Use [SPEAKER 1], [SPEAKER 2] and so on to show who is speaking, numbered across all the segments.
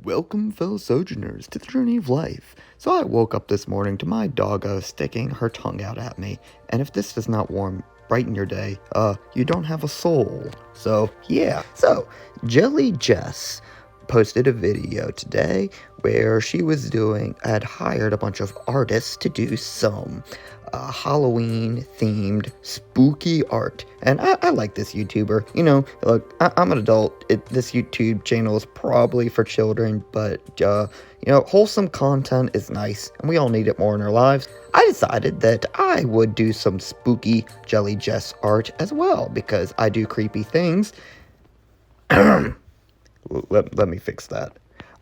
[SPEAKER 1] Welcome, fellow sojourners, to the journey of life. So I woke up this morning to my doggo sticking her tongue out at me, and if this does not brighten your day, you don't have a soul. So, yeah. So, Jelly Jess posted a video today where she had hired a bunch of artists to do some Halloween themed spooky art. And I like this YouTuber. You know, look, I'm an adult. This YouTube channel is probably for children, but wholesome content is nice, and we all need it more in our lives. I decided that I would do some spooky Jelly Jess art as well, because I do creepy things. Let me fix that.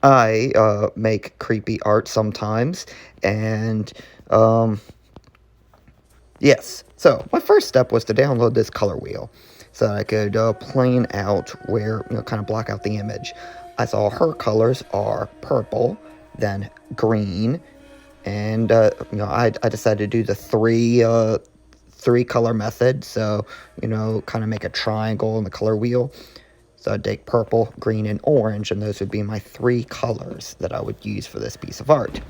[SPEAKER 1] I make creepy art sometimes, and yes. So my first step was to download this color wheel so that I could plane out where, kind of block out the image. I saw her colors are purple, then green, and I decided to do the three color method. So kind of make a triangle in the color wheel. So I'd take purple, green, and orange, and those would be my three colors that I would use for this piece of art.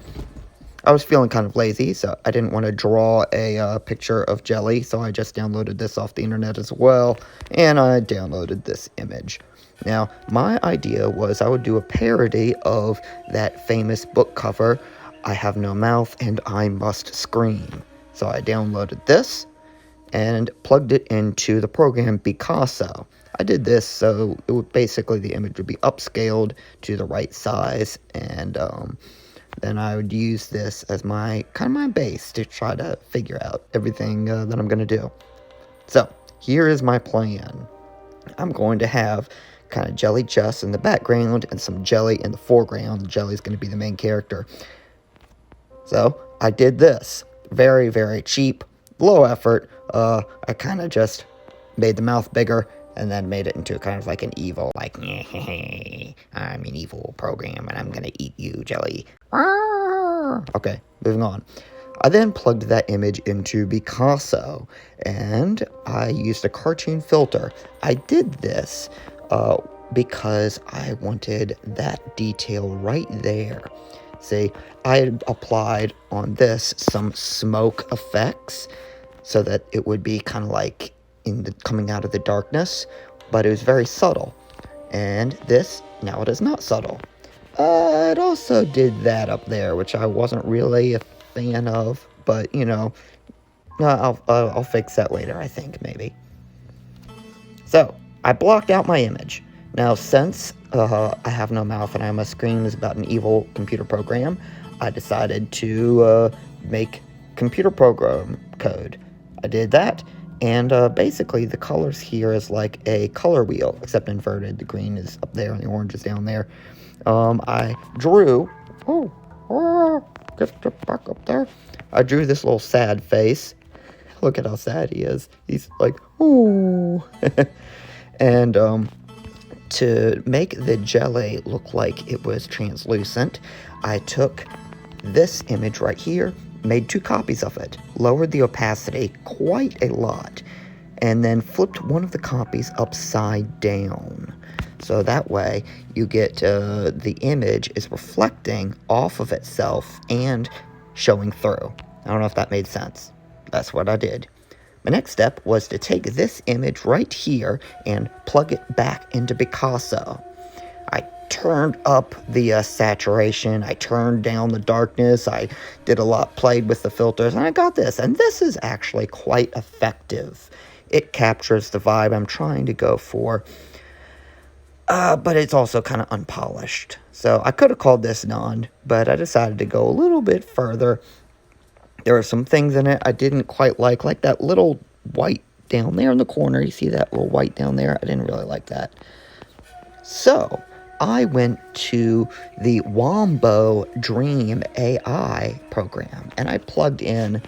[SPEAKER 1] I was feeling kind of lazy, so I didn't want to draw a picture of Jelly, so I just downloaded this off the internet as well, and I downloaded this image. Now, my idea was I would do a parody of that famous book cover, I Have No Mouth and I Must Scream. So I downloaded this and plugged it into the program Picasso. I did this so it would basically the image would be upscaled to the right size, and then I would use this as my base to try to figure out everything that I'm going to do. So, here is my plan. I'm going to have kind of Jelly Jess in the background and some Jelly in the foreground. Jelly's going to be the main character. So, I did this. Very, very cheap, low effort. I kind of just made the mouth bigger and then made it into kind of like an evil, I'm an evil program and I'm gonna eat you, Jelly. Okay, moving on. I then plugged that image into Picasso, and I used a cartoon filter. I did this because I wanted that detail right there. See, I had applied on this some smoke effects so that it would be kind of like coming out of the darkness, but it was very subtle. And this, now it is not subtle. It also did that up there, which I wasn't really a fan of, but I'll fix that later, I think, maybe. So, I blocked out my image. Now, since I Have No Mouth and I Must Scream is about an evil computer program, I decided to make computer program code. I did that, and basically the colors here is like a color wheel, except inverted. The green is up there and the orange is down there. I drew, get back up there. I drew this little sad face. Look at how sad he is. He's like, oh. And to make the jelly look like it was translucent, I took this image right here, made 2 copies of it, lowered the opacity quite a lot, and then flipped one of the copies upside down. So that way you get the image is reflecting off of itself and showing through. I don't know if that made sense. That's what I did. My next step was to take this image right here and plug it back into Picasso. I turned up the saturation, I turned down the darkness, I did a lot, played with the filters, and I got this. And this is actually quite effective. It captures the vibe I'm trying to go for, but it's also kind of unpolished. So I could have called this none, but I decided to go a little bit further. There are some things in it I didn't quite like that little white down there in the corner. You see that little white down there? I didn't really like that. So I went to the Wombo Dream AI program, and I plugged in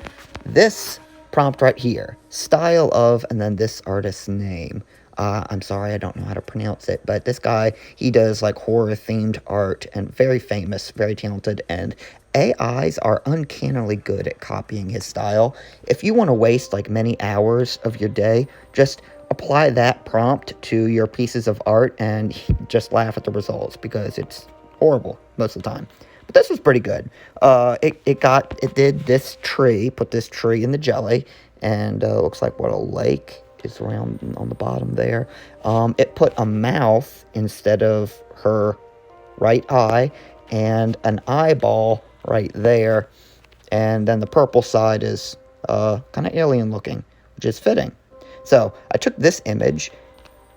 [SPEAKER 1] this prompt right here, style of, and then this artist's name. I'm sorry, I don't know how to pronounce it, but this guy, he does like horror-themed art, and very famous, very talented, and AIs are uncannily good at copying his style. If you want to waste like many hours of your day, just apply that prompt to your pieces of art and just laugh at the results, because it's horrible most of the time. But this was pretty good. It did this tree, put this tree in the jelly, and looks like what a lake is around on the bottom there. It put a mouth instead of her right eye, and an eyeball right there. And then the purple side is kind of alien looking, which is fitting. So I took this image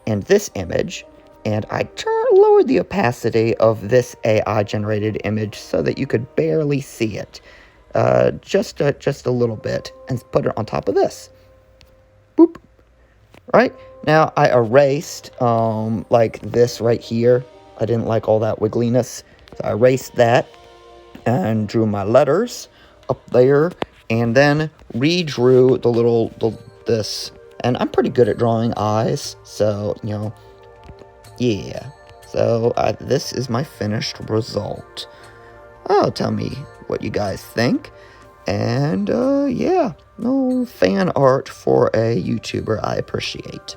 [SPEAKER 1] and this image, and I lowered the opacity of this AI-generated image so that you could barely see it, just a little bit, and put it on top of this. Boop. Right? Now, I erased, like this right here. I didn't like all that wiggliness, so I erased that and drew my letters up there, and then redrew this. And I'm pretty good at drawing eyes, so, you know, yeah. So, this is my finished result. Oh, tell me what you guys think. And, yeah, no fan art for a YouTuber I appreciate.